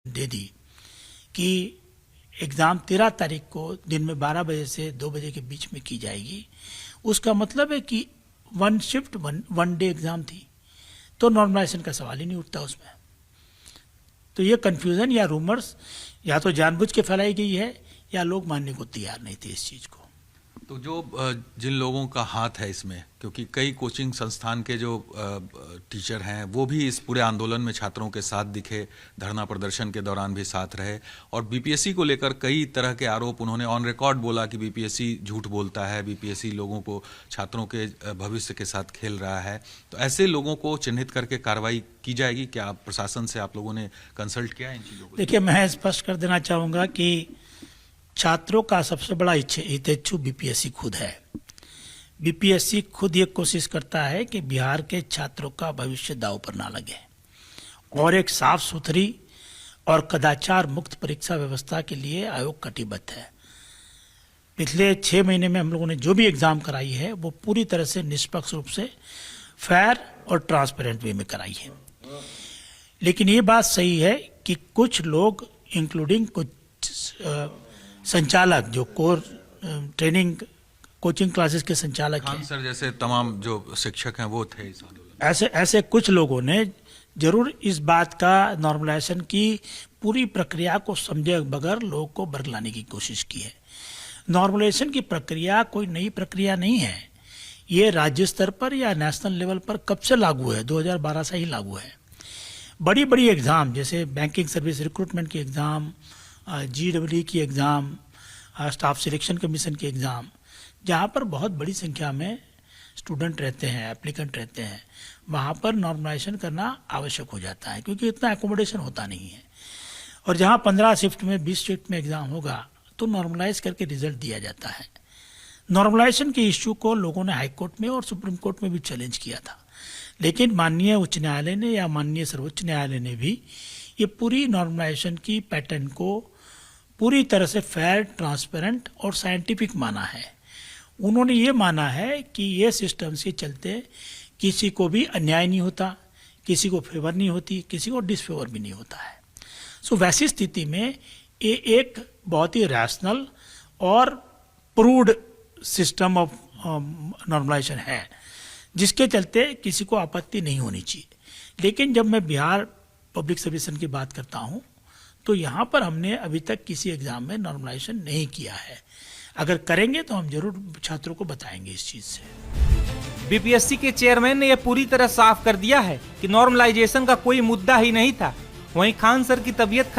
दे दी कि एग्ज़ाम 13 तारीख को दिन में 12 बजे से 2 बजे के बीच में की जाएगी। उसका मतलब है कि one shift one day exam थी, तो नॉर्मलाइजेशन का सवाल ही नहीं उठता उसमें। तो ये कन्फ्यूज़न या रूमर्स या तो जानबूझ के फैलाई गई है या लोग मानने को तैयार नहीं थे इस चीज़ को। तो जो जिन लोगों का हाथ है इसमें, क्योंकि कई कोचिंग संस्थान के जो टीचर हैं वो भी इस पूरे आंदोलन में छात्रों के साथ दिखे, धरना प्रदर्शन के दौरान भी साथ रहे, और बीपीएससी को लेकर कई तरह के आरोप उन्होंने ऑन रिकॉर्ड बोला कि बीपीएससी झूठ बोलता है, बीपीएससी लोगों को, छात्रों के भविष्य के साथ खेल रहा है। तो ऐसे लोगों को चिन्हित करके कार्रवाई की जाएगी क्या? आप प्रशासन से आप लोगों ने कंसल्ट किया इन चीज़ों को? देखिए, मैं स्पष्ट कर देना चाहूँगा कि छात्रों का सबसे बड़ा हितैषी बीपीएससी खुद है। बीपीएससी खुद ये कोशिश करता है कि बिहार के छात्रों का भविष्य दांव पर ना लगे और एक साफ सुथरी और कदाचार मुक्त परीक्षा व्यवस्था के लिए आयोग कटिबद्ध है। पिछले 6 महीने में हम लोगों ने जो भी एग्जाम कराई है वो पूरी तरह से निष्पक्ष रूप से फेयर और ट्रांसपेरेंट वे में कराई है। लेकिन ये बात सही है कि कुछ लोग इंक्लूडिंग कुछ संचालक जो कोर ट्रेनिंग कोचिंग क्लासेस के संचालक हैं, सर जैसे तमाम जो शिक्षक हैं वो थे इस आंदोलन। ऐसे कुछ लोगों ने जरूर इस बात का नॉर्मलाइजेशन की पूरी प्रक्रिया को समझे बगैर लोगों को बरगलाने की कोशिश की है। नॉर्मलाइजेशन की प्रक्रिया कोई नई प्रक्रिया नहीं है। ये राज्य स्तर पर या नेशनल लेवल पर कब से लागू है? 2012 से ही लागू है। बड़ी बड़ी एग्ज़ाम जैसे बैंकिंग सर्विस रिक्रूटमेंट की एग्ज़ाम, GEE की एग्ज़ाम, स्टाफ सिलेक्शन कमीशन की एग्ज़ाम, जहाँ पर बहुत बड़ी संख्या में स्टूडेंट रहते हैं, एप्लीकेंट रहते हैं, वहाँ पर नॉर्मलाइजेशन करना आवश्यक हो जाता है क्योंकि इतना एकोमोडेशन होता नहीं है। और जहाँ 15 शिफ्ट में 20 शिफ्ट में एग्ज़ाम होगा तो नॉर्मलाइज करके रिजल्ट दिया जाता है। नॉर्मलाइजेशन के इश्यू को लोगों ने हाई कोर्ट में और सुप्रीम कोर्ट में भी चैलेंज किया था, लेकिन माननीय उच्च न्यायालय ने या माननीय सर्वोच्च न्यायालय ने भी ये पूरी नॉर्मलाइजेशन की पैटर्न को पूरी तरह से फेयर, ट्रांसपेरेंट और साइंटिफिक माना है। उन्होंने ये माना है कि ये सिस्टम से चलते किसी को भी अन्याय नहीं होता, किसी को फेवर नहीं होती, किसी को डिसफेवर भी नहीं होता है। सो वैसी स्थिति में ये एक बहुत ही रैशनल और प्रूव्ड सिस्टम ऑफ नॉर्मलाइजेशन है जिसके चलते किसी को आपत्ति नहीं होनी चाहिए। लेकिन जब मैं बिहार पब्लिक सर्विस की बात करता हूँ तो यहाँ पर हमने अभी तक किसी एग्जाम में नॉर्मलाइजेशन नहीं किया है। अगर करेंगे तो हम जरूर छात्रों को बताएंगे इस चीज से। बीपीएससी के चेयरमैन ने यह पूरी तरह साफ कर दिया है कि नॉर्मलाइजेशन का कोई मुद्दा ही नहीं था। वहीं खान सर की तबीयत